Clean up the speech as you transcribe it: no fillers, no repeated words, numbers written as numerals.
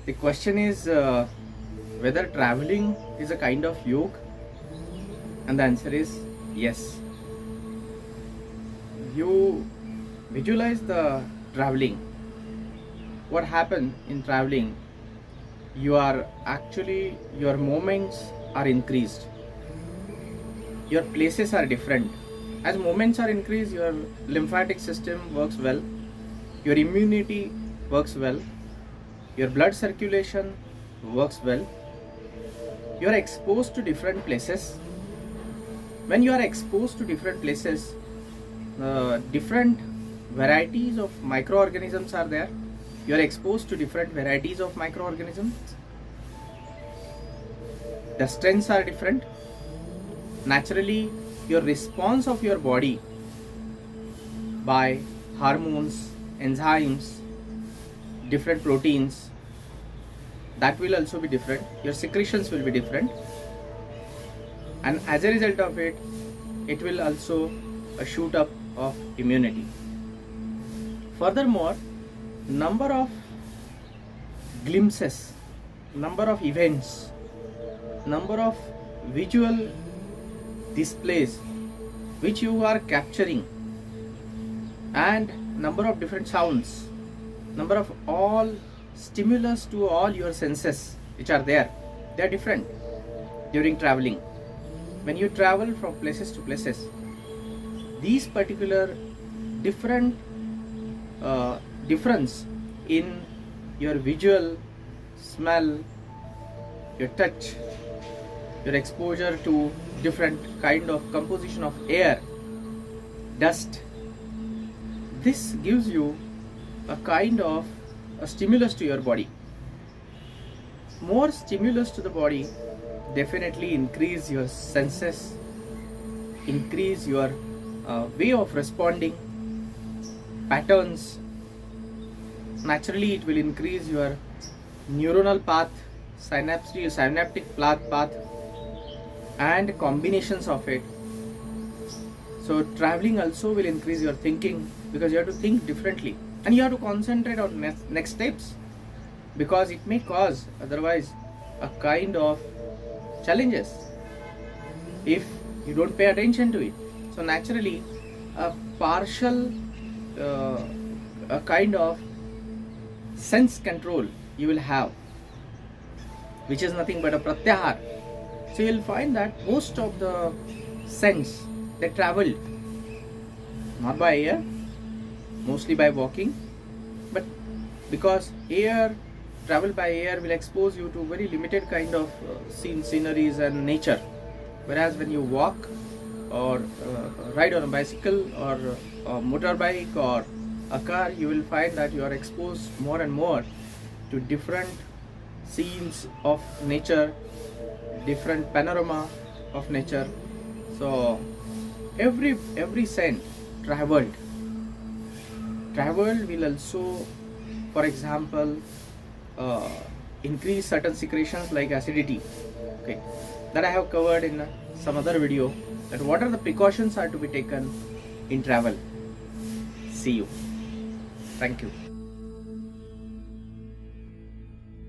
The question is whether traveling is a kind of yoga, and the answer is yes. You visualize the traveling. What happens in traveling? Your moments are increased. Your places are different. As moments are increased, your lymphatic system works well. Your immunity works well. Your blood circulation works well. You are exposed to different places. When you are exposed to different places, different varieties of microorganisms are there. You are exposed to different varieties of microorganisms. The strengths are different. Naturally, your response of your body by hormones, enzymes, different proteins, that will also be different. Your secretions will be different, and as a result of it, it will also shoot up of immunity. Furthermore, number of glimpses, number of events, number of visual displays which you are capturing, and number of different sounds, number of all stimulus to all your senses which are there, they are different during traveling. When you travel from places to places, these particular difference in your visual, smell, your touch, your exposure to different kind of composition of air, dust, this gives you a kind of a stimulus to your body. More stimulus to the body definitely increase your senses, increase your way of responding, patterns. Naturally, it will increase your neuronal path, synaptic path, and combinations of it. So traveling also will increase your thinking, because you have to think differently and you have to concentrate on next steps, because it may cause otherwise a kind of challenges if you don't pay attention to it. So naturally, a partial a kind of sense control you will have, which is nothing but a pratyahar. So you will find that most of the sense they traveled not by air, mostly by walking, but because travel by air will expose you to very limited kind of sceneries and nature, whereas when you walk or ride on a bicycle or a motorbike or a car, you will find that you are exposed more and more to different scenes of nature, different panorama of nature. So every scent traveled will also, for example, increase certain secretions like acidity. Okay, that I have covered in some other video, that what are the precautions are to be taken in travel. See you. Thank you.